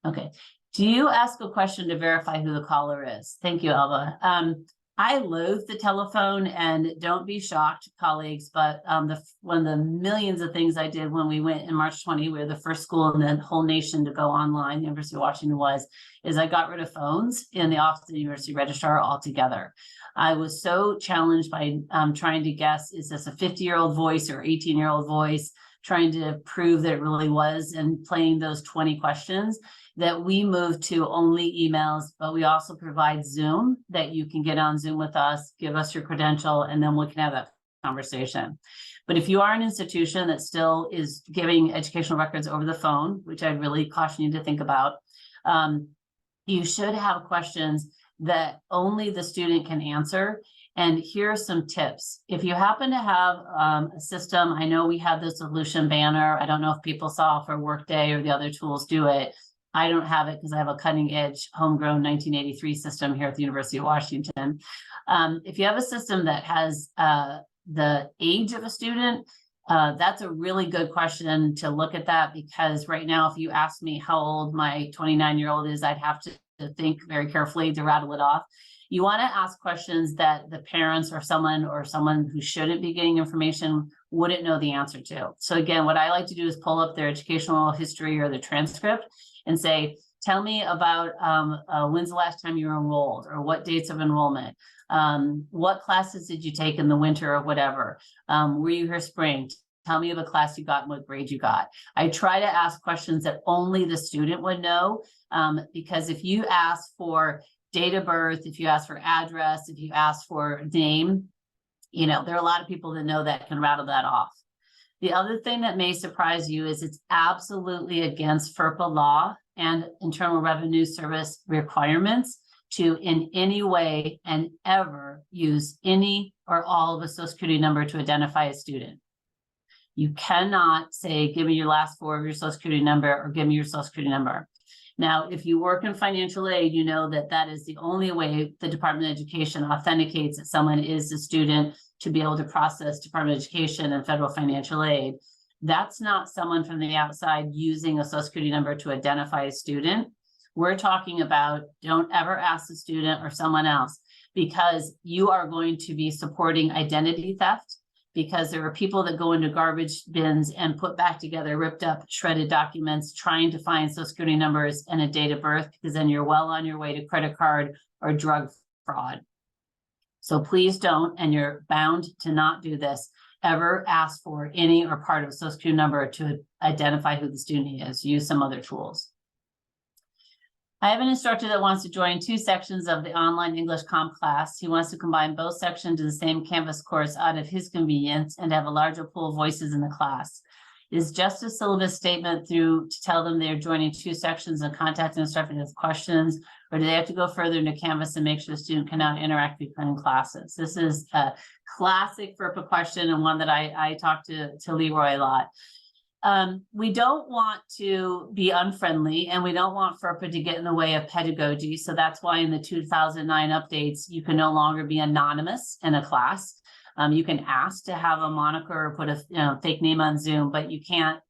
Okay. Do you ask a question to verify who the caller is? Thank you, Elva. I loathe the telephone, and don't be shocked, colleagues, but one of the millions of things I did when we went in March 20, we were the first school in the whole nation to go online, the University of Washington is I got rid of phones in the office of the university registrar altogether. I was so challenged by trying to guess, is this a 50-year-old voice or 18-year-old voice, trying to prove that it really was, and playing those 20 questions, that we moved to only emails, but we also provide Zoom, that you can get on Zoom with us, give us your credential, and then we can have that conversation. But if you are an institution that still is giving educational records over the phone, which I really caution you to think about, you should have questions that only the student can answer. And here are some tips. If you happen to have a system, I know we have the solution banner. I don't know if people saw for Workday or the other tools do it. I don't have it because I have a cutting edge homegrown 1983 system here at the University of Washington. If you have a system that has the age of a student, that's a really good question to look at that, because right now, if you ask me how old my 29-year-old is, I'd have to think very carefully to rattle it off. You want to ask questions that the parents or someone who shouldn't be getting information wouldn't know the answer to. So again, what I like to do is pull up their educational history or the transcript and say, tell me about when's the last time you were enrolled, or what dates of enrollment, what classes did you take in the winter or whatever, were you here spring, tell me of a class you got and what grade you got. I try to ask questions that only the student would know, because if you ask for date of birth, if you ask for address, if you ask for name, there are a lot of people that know that can rattle that off. The other thing that may surprise you is it's absolutely against FERPA law and Internal Revenue Service requirements to in any way and ever use any or all of a Social Security number to identify a student. You cannot say, give me your last four of your Social Security number, or give me your Social Security number. Now, if you work in financial aid, you know that that is the only way the Department of Education authenticates that someone is a student, to be able to process Department of Education and federal financial aid. That's not someone from the outside using a Social Security number to identify a student. We're talking about, don't ever ask the student or someone else, because you are going to be supporting identity theft, because there are people that go into garbage bins and put back together ripped up, shredded documents trying to find Social Security numbers and a date of birth, because then you're well on your way to credit card or drug fraud. So please don't, and you're bound to not do this, ever ask for any or part of a Social Security number to identify who the student is. Use some other tools. I have an instructor that wants to join 2 sections of the online English comp class. He wants to combine both sections to the same Canvas course out of his convenience and have a larger pool of voices in the class. It is just a syllabus statement through to tell them they're joining 2 sections and contact the instructor with questions, or do they have to go further into Canvas and make sure the student can now interact between classes? This is a classic FERPA question, and one that I talk to LeRoy a lot. We don't want to be unfriendly, and we don't want FERPA to get in the way of pedagogy. So that's why in the 2009 updates, you can no longer be anonymous in a class. You can ask to have a moniker or put a fake name on Zoom, but you can't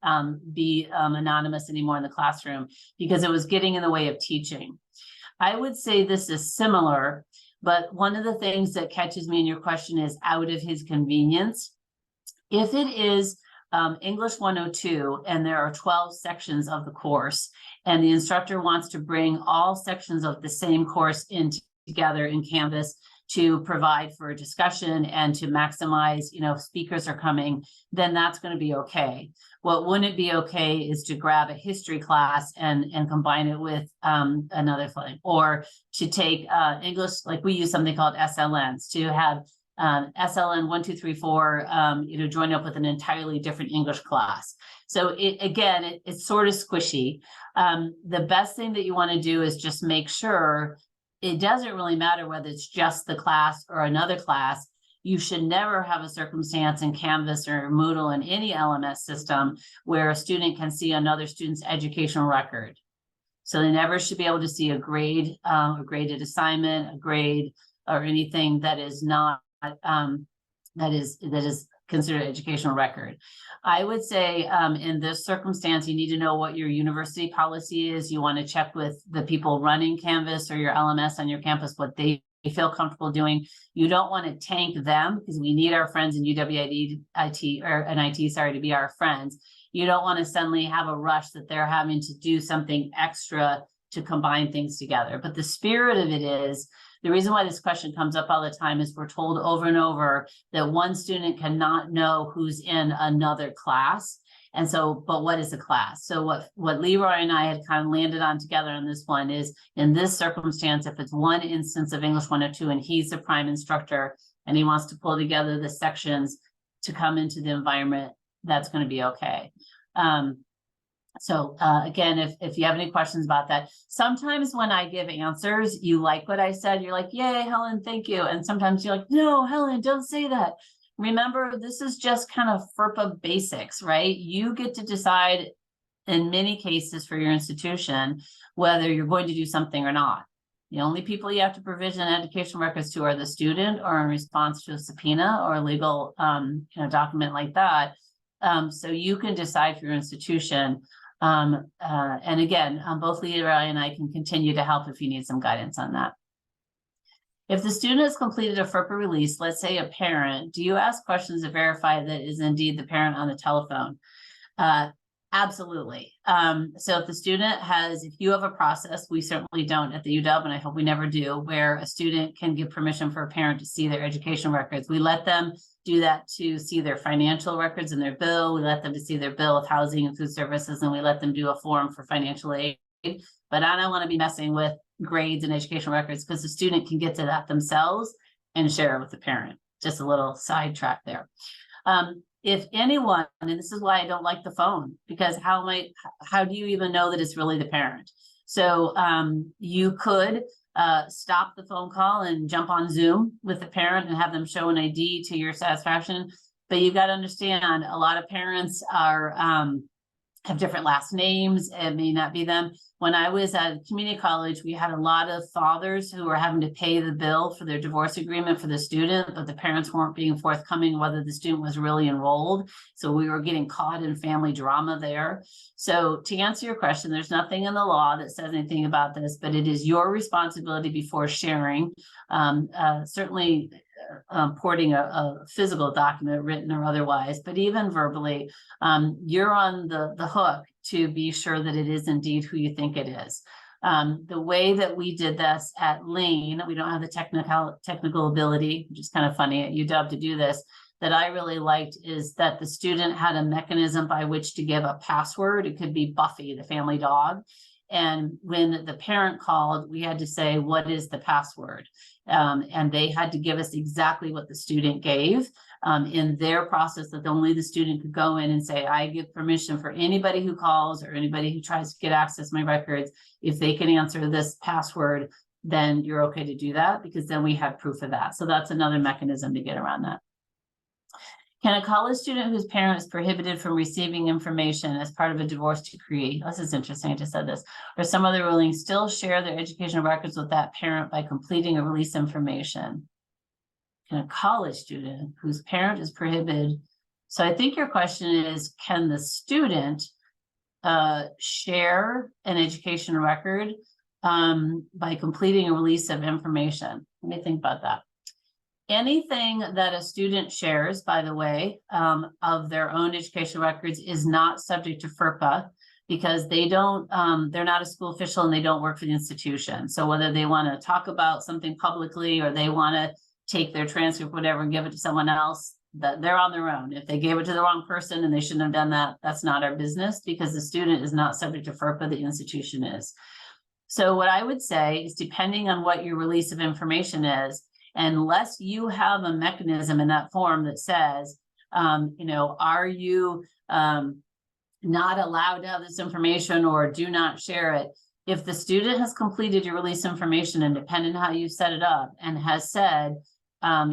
be anonymous anymore in the classroom, because it was getting in the way of teaching. I would say this is similar, but one of the things that catches me in your question is out of his convenience. If it is English 102, and there are 12 sections of the course, and the instructor wants to bring all sections of the same course in together in Canvas to provide for discussion and to maximize, if speakers are coming, then that's going to be okay. What wouldn't be okay is to grab a history class and combine it with another thing, or to take English, like we use something called SLNs, to have SLN 1, 2, 3, 4, join up with an entirely different English class. So it's sort of squishy. The best thing that you want to do is just make sure it doesn't really matter whether it's just the class or another class. you should never have a circumstance in Canvas or Moodle in any LMS system where a student can see another student's educational record. So they never should be able to see a grade, a graded assignment, a grade, or anything that is not that is considered educational record. I would say in this circumstance, you need to know what your university policy is. You want to check with the people running Canvas or your LMS on your campus, what they feel comfortable doing. You don't want to tank them, because we need our friends in UWID IT or NIT, sorry, to be our friends. You don't want to suddenly have a rush that they're having to do something extra to combine things together. But the spirit of it is, the reason why this question comes up all the time is we're told over and over that one student cannot know who's in another class. And so, but what is a class? So what LeRoy and I had kind of landed on together on this one is, in this circumstance, if it's one instance of English 102 and he's the prime instructor and he wants to pull together the sections to come into the environment, that's going to be okay. Again, if you have any questions about that, sometimes when I give answers, you like what I said, you're like, yay, Helen, thank you. And sometimes you're like, no, Helen, don't say that. Remember, this is just kind of FERPA basics, right? You get to decide in many cases for your institution whether you're going to do something or not. The only people you have to provision education records to are the student, or in response to a subpoena or a legal document like that. So you can decide for your institution. And again, both LeRoy and I can continue to help if you need some guidance on that. If the student has completed a FERPA release, let's say a parent, do you ask questions to verify that is indeed the parent on the telephone? Absolutely. So if the student has, if you have a process, we certainly don't at the UW, and I hope we never do, where a student can give permission for a parent to see their education records. We let them do that to see their financial records and their bill. We let them to see their bill of housing and food services, and we let them do a form for financial aid. But I don't want to be messing with grades and educational records, because the student can get to that themselves and share it with the parent. Just a little sidetrack there. If anyone, and this is why I don't like the phone, because how do you even know that it's really the parent? So you could stop the phone call and jump on Zoom with the parent and have them show an ID to your satisfaction. But you've got to understand, a lot of parents are have different last names. It may not be them. When I was at community college, we had a lot of fathers who were having to pay the bill for their divorce agreement for the student, but the parents weren't being forthcoming whether the student was really enrolled. So we were getting caught in family drama there. So to answer your question, there's nothing in the law that says anything about this, but it is your responsibility before sharing. Certainly porting a physical document, written or otherwise, but even verbally, you're on the hook to be sure that it is indeed who you think it is. The way that we did this at Lane, we don't have the technical ability, which is kind of funny at UW to do this, that I really liked, is that the student had a mechanism by which to give a password. It could be Buffy, the family dog. And when the parent called, we had to say, what is the password? And they had to give us exactly what the student gave in their process, that only the student could go in and say, I give permission for anybody who calls or anybody who tries to get access to my records. If they can answer this password, then you're okay to do that, because then we have proof of that. So that's another mechanism to get around that. Can a college student whose parent is prohibited from receiving information as part of a divorce decree, this is interesting, I just said this, or some other ruling, still share their educational records with that parent by completing a release information? Can a college student whose parent is prohibited? So I think your question is, can the student share an educational record by completing a release of information? Let me think about that. Anything that a student shares, by the way, of their own educational records is not subject to FERPA, because they don't, they're not a school official and they don't work for the institution. So whether they want to talk about something publicly or they want to take their transcript, whatever, and give it to someone else, that they're on their own. If they gave it to the wrong person and they shouldn't have done that, that's not our business, because the student is not subject to FERPA, the institution is. So what I would say is, depending on what your release of information is, unless you have a mechanism in that form that says, are you not allowed to have this information or do not share it? If the student has completed your release information, and depending on how you set it up, and has said,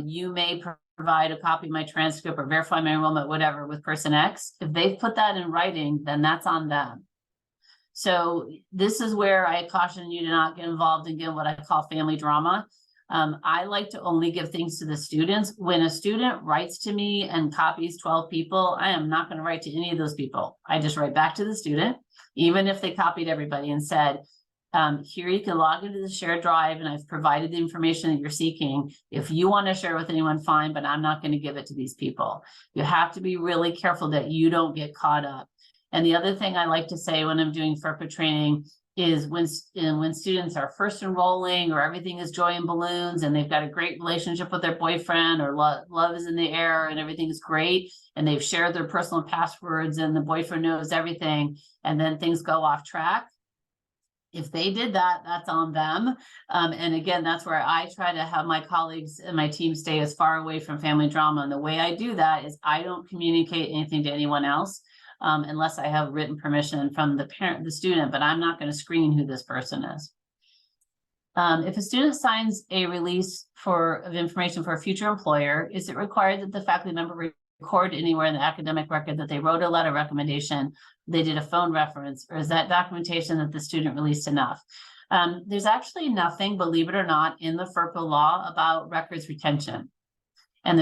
you may provide a copy of my transcript or verify my enrollment, whatever, with person X, if they've put that in writing, then that's on them. So this is where I caution you to not get involved in what I call family drama. I like to only give things to the students. When a student writes to me and copies 12 people, I am not going to write to any of those people. I just write back to the student, even if they copied everybody and said, here you can log into the shared drive and I've provided the information that you're seeking. If you want to share with anyone, fine, but I'm not going to give it to these people. You have to be really careful that you don't get caught up. And the other thing I like to say when I'm doing FERPA training is when students are first enrolling or everything is joy and balloons and they've got a great relationship with their boyfriend or love is in the air and everything is great and they've shared their personal passwords and the boyfriend knows everything and then things go off track. If they did that, that's on them. And again, that's where I try to have my colleagues and my team stay as far away from family drama. And the way I do that is I don't communicate anything to anyone else. Unless I have written permission from the parent, the student, but I'm not going to screen who this person is. If a student signs a release of information for a future employer, is it required that the faculty member record anywhere in the academic record that they wrote a letter recommendation, they did a phone reference, or is that documentation that the student released enough? There's actually nothing, believe it or not, in the FERPA law about records retention. And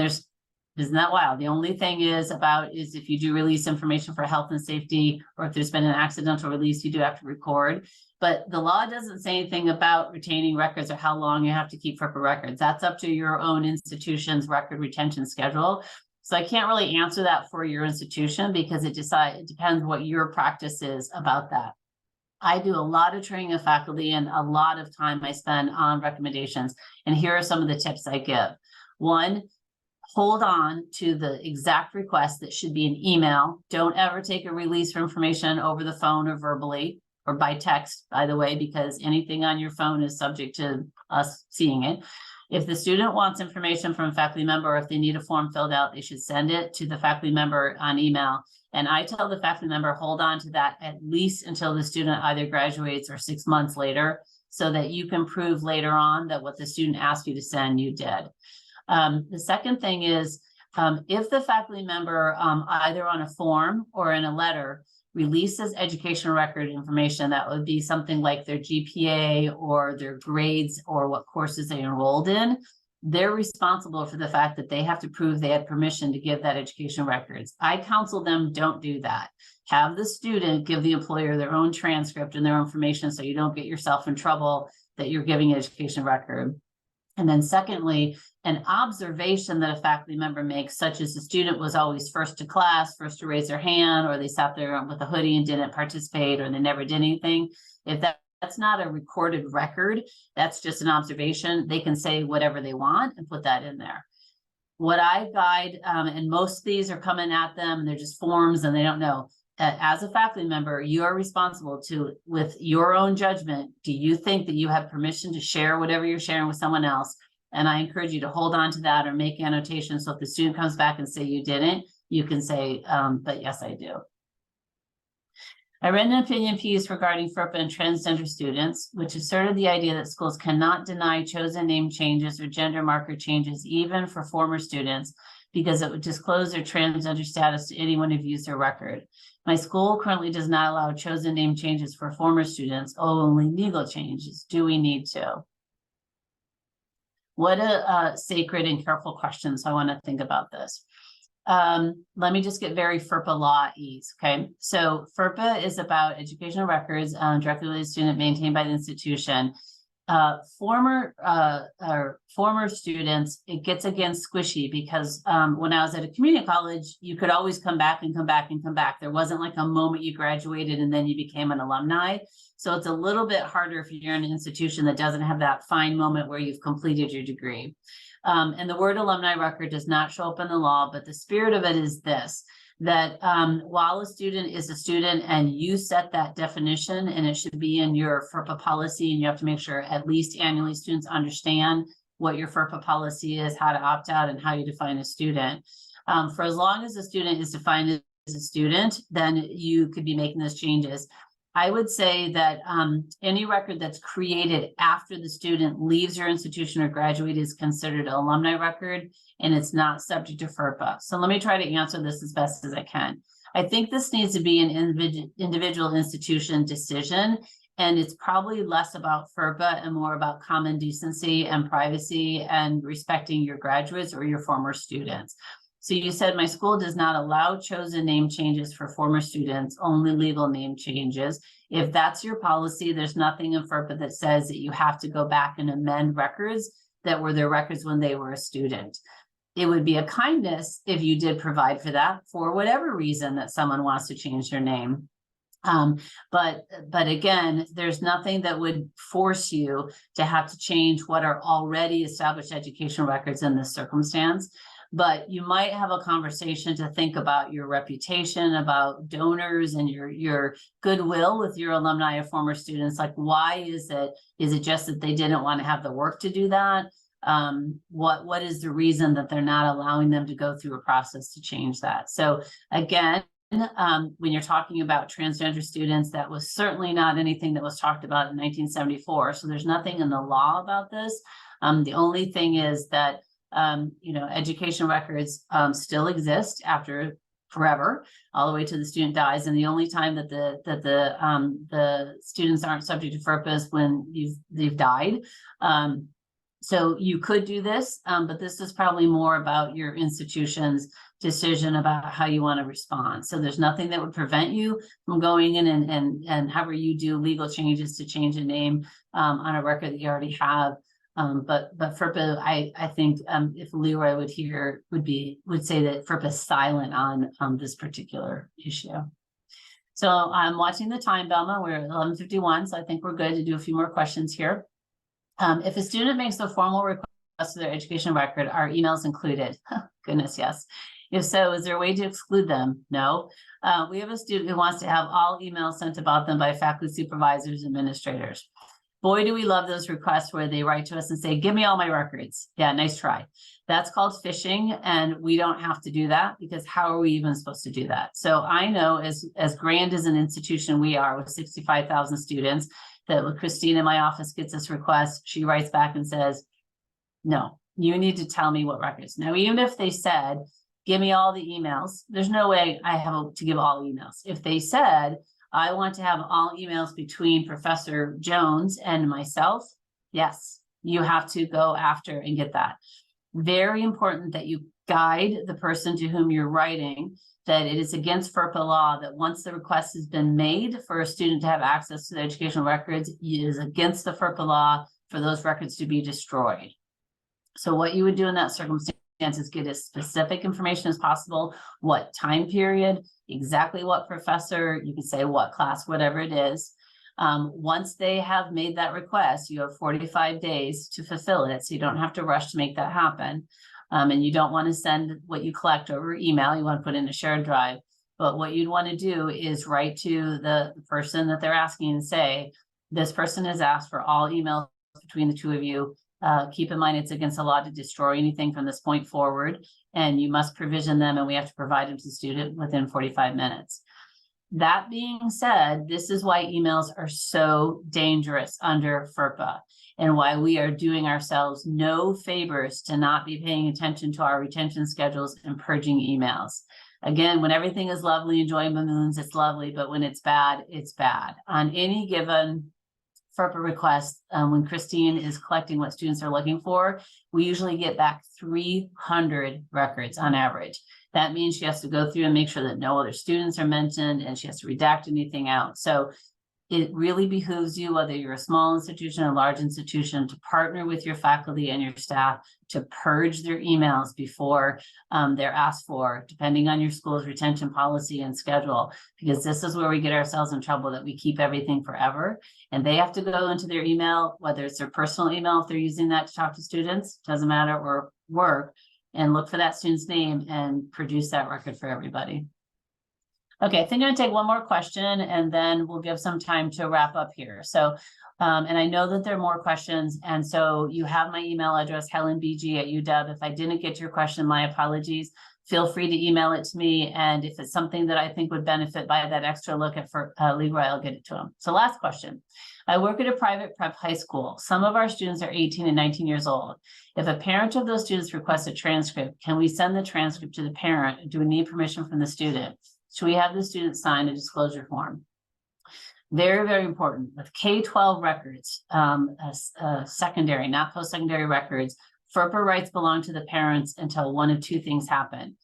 isn't that wild? The only thing is if you do release information for health and safety, or if there's been an accidental release, you do have to record. But the law doesn't say anything about retaining records or how long you have to keep FERPA records. That's up to your own institution's record retention schedule. So I can't really answer that for your institution because it depends what your practice is about that. I do a lot of training of faculty and a lot of time I spend on recommendations. And here are some of the tips I give. One, hold on to the exact request that should be an email. Don't ever take a release for information over the phone or verbally or by text, by the way, because anything on your phone is subject to us seeing it. If the student wants information from a faculty member, or if they need a form filled out, they should send it to the faculty member on email. And I tell the faculty member, hold on to that at least until the student either graduates or 6 months later, so that you can prove later on that what the student asked you to send, you did. The second thing is, if the faculty member, either on a form or in a letter, releases educational record information, that would be something like their GPA or their grades or what courses they enrolled in, they're responsible for the fact that they have to prove they had permission to give that education records. I counsel them, don't do that. Have the student give the employer their own transcript and their information so you don't get yourself in trouble that you're giving education record. And then secondly, an observation that a faculty member makes, such as the student was always first to class, first to raise their hand, or they sat there with a hoodie and didn't participate, or they never did anything. If that's not a recorded record, that's just an observation, they can say whatever they want and put that in there. What I guide, and most of these are coming at them, they're just forms and they don't know. As a faculty member, you are responsible to, with your own judgment, do you think that you have permission to share whatever you're sharing with someone else? And I encourage you to hold on to that or make annotations. So if the student comes back and say you didn't, you can say, but yes, I do. I read an opinion piece regarding FERPA and transgender students, which asserted the idea that schools cannot deny chosen name changes or gender marker changes, even for former students, because it would disclose their transgender status to anyone who views their record. My school currently does not allow chosen name changes for former students, only legal changes. Do we need to? What a sacred and careful question. So I want to think about this. Let me just get very FERPA law-ese, okay? So FERPA is about educational records directly with the student maintained by the institution. Former students, it gets again squishy because when I was at a community college, you could always come back and come back and come back. There wasn't like a moment you graduated and then you became an alumni. So it's a little bit harder if you're in an institution that doesn't have that fine moment where you've completed your degree. And the word alumni record does not show up in the law, but the spirit of it is this, that while a student is a student and you set that definition and it should be in your FERPA policy, and you have to make sure at least annually students understand what your FERPA policy is, how to opt out, and how you define a student. For as long as a student is defined as a student, then you could be making those changes. I would say that any record that's created after the student leaves your institution or graduate is considered an alumni record, and it's not subject to FERPA. So let me try to answer this as best as I can. I think this needs to be an individual institution decision, and it's probably less about FERPA and more about common decency and privacy and respecting your graduates or your former students. So you said my school does not allow chosen name changes for former students, only legal name changes. If that's your policy, there's nothing in FERPA that says that you have to go back and amend records that were their records when they were a student. It would be a kindness if you did provide for that for whatever reason that someone wants to change their name. But again, there's nothing that would force you to have to change what are already established education records in this circumstance. But you might have a conversation to think about your reputation, about donors and your goodwill with your alumni or former students. Like, why is it? Is it just that they didn't want to have the work to do that? What is the reason that they're not allowing them to go through a process to change that? So again, when you're talking about transgender students, that was certainly not anything that was talked about in 1974. So there's nothing in the law about this. The only thing is that education records still exist after forever, all the way to the student dies. And the only time that the students aren't subject to FERPA is when they've died. So you could do this, but this is probably more about your institution's decision about how you want to respond. So there's nothing that would prevent you from going in and however you do legal changes to change a name on a record that you already have. But FERPA, I think if LeRoy would say that FERPA is silent on this particular issue. So I'm watching the time, Belma. We're at 11:51, so I think we're good to do a few more questions here. If a student makes a formal request for their education record, are emails included? Goodness, yes. If so, is there a way to exclude them? No. We have a student who wants to have all emails sent about them by faculty, supervisors, administrators. Boy, do we love those requests where they write to us and say, give me all my records. Yeah, nice try. That's called phishing, and we don't have to do that because how are we even supposed to do that? So I know as grand as an institution we are with 65,000 students, that when Christine in my office gets this request, she writes back and says, no, you need to tell me what records. Now, even if they said, give me all the emails, there's no way I have to give all emails. If they said, I want to have all emails between Professor Jones and myself, yes, you have to go after and get that. Very important that you guide the person to whom you're writing that it is against FERPA law that once the request has been made for a student to have access to the educational records, it is against the FERPA law for those records to be destroyed. So what you would do in that circumstance is get as specific information as possible, what time period, exactly what professor, you can say what class, whatever it is. Once they have made that request, you have 45 days to fulfill it. So you don't have to rush to make that happen. And you don't want to send what you collect over email. You want to put in a shared drive. But what you'd want to do is write to the person that they're asking and say, this person has asked for all emails between the two of you. Keep in mind, it's against the law to destroy anything from this point forward, and you must provision them, and we have to provide them to the student within 45 minutes. That being said, this is why emails are so dangerous under FERPA and why we are doing ourselves no favors to not be paying attention to our retention schedules and purging emails. Again, when everything is lovely, enjoying the moons, it's lovely, but when it's bad, it's bad. On any given FERPA request, when Christine is collecting what students are looking for, we usually get back 300 records on average. That means she has to go through and make sure that no other students are mentioned, and she has to redact anything out. So it really behooves you, whether you're a small institution or a large institution, to partner with your faculty and your staff to purge their emails before they're asked for, depending on your school's retention policy and schedule, because this is where we get ourselves in trouble, that we keep everything forever. And they have to go into their email, whether it's their personal email, if they're using that to talk to students, doesn't matter, or work, and look for that student's name and produce that record for everybody. Okay, I think I'm going to take one more question and then we'll give some time to wrap up here. So, and I know that there are more questions. And so you have my email address, helenbg@uw. If I didn't get your question, my apologies. feel free to email it to me. And if it's something that I think would benefit by that extra look at for LeRoy, I'll get it to him. So last question. I work at a private prep high school. Some of our students are 18 and 19 years old. If a parent of those students requests a transcript, can we send the transcript to the parent? Do we need permission from the student? Should we have the student sign a disclosure form? Very, very important. With K-12 records, secondary, not post-secondary records, FERPA rights belong to the parents until one of two things happen.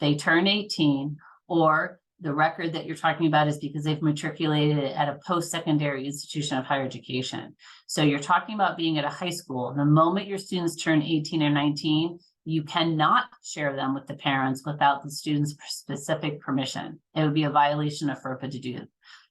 They turn 18, or the record that you're talking about is because they've matriculated at a post-secondary institution of higher education. So you're talking about being at a high school. The moment your students turn 18 or 19, you cannot share them with the parents without the student's specific permission. It would be a violation of FERPA to do.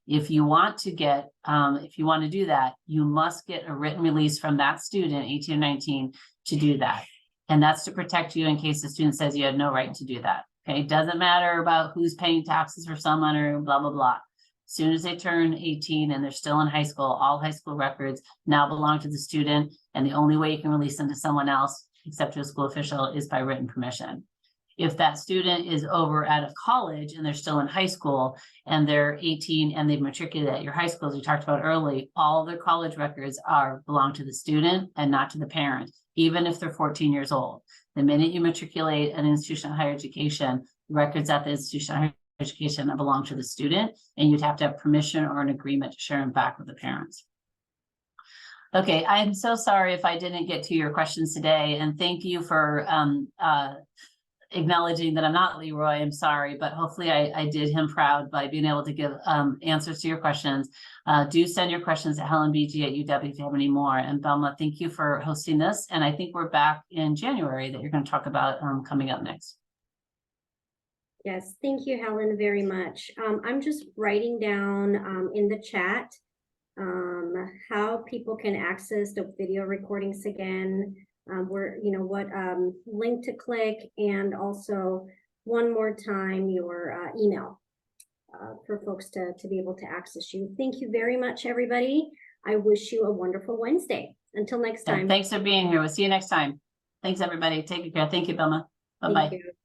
If you want to get, if you want to do that, you must get a written release from that student, 18 or 19, to do that. And that's to protect you in case the student says you had no right to do that. Okay, it doesn't matter about who's paying taxes for someone or blah, blah, blah. As soon as they turn 18 and they're still in high school, all high school records now belong to the student. And the only way you can release them to someone else, except to a school official, is by written permission. If that student is over at a college and they're still in high school and they're 18 and they've matriculated at your high school, as we talked about early, all their college records belong to the student and not to the parent, even if they're 14 years old. The minute you matriculate an institution of higher education, records at the institution of higher education belong to the student, and you'd have to have permission or an agreement to share them back with the parents. Okay, I'm so sorry if I didn't get to your questions today, and thank you for acknowledging that I'm not LeRoy. I'm sorry, but hopefully I did him proud by being able to give answers to your questions. Do send your questions at helenbg@uw if you have any more. And Belma, thank you for hosting this. And I think we're back in January that you're going to talk about coming up next. Yes, thank you, Helen, very much. I'm just writing down in the chat how people can access the video recordings again. Where, you know, what link to click, and also one more time your email for folks to be able to access you. Thank you very much, everybody. I wish you a wonderful Wednesday. Until next time. Thanks for being here. We'll see you next time. Thanks, everybody. Take care. Thank you, Belma. Bye-bye. Thank you.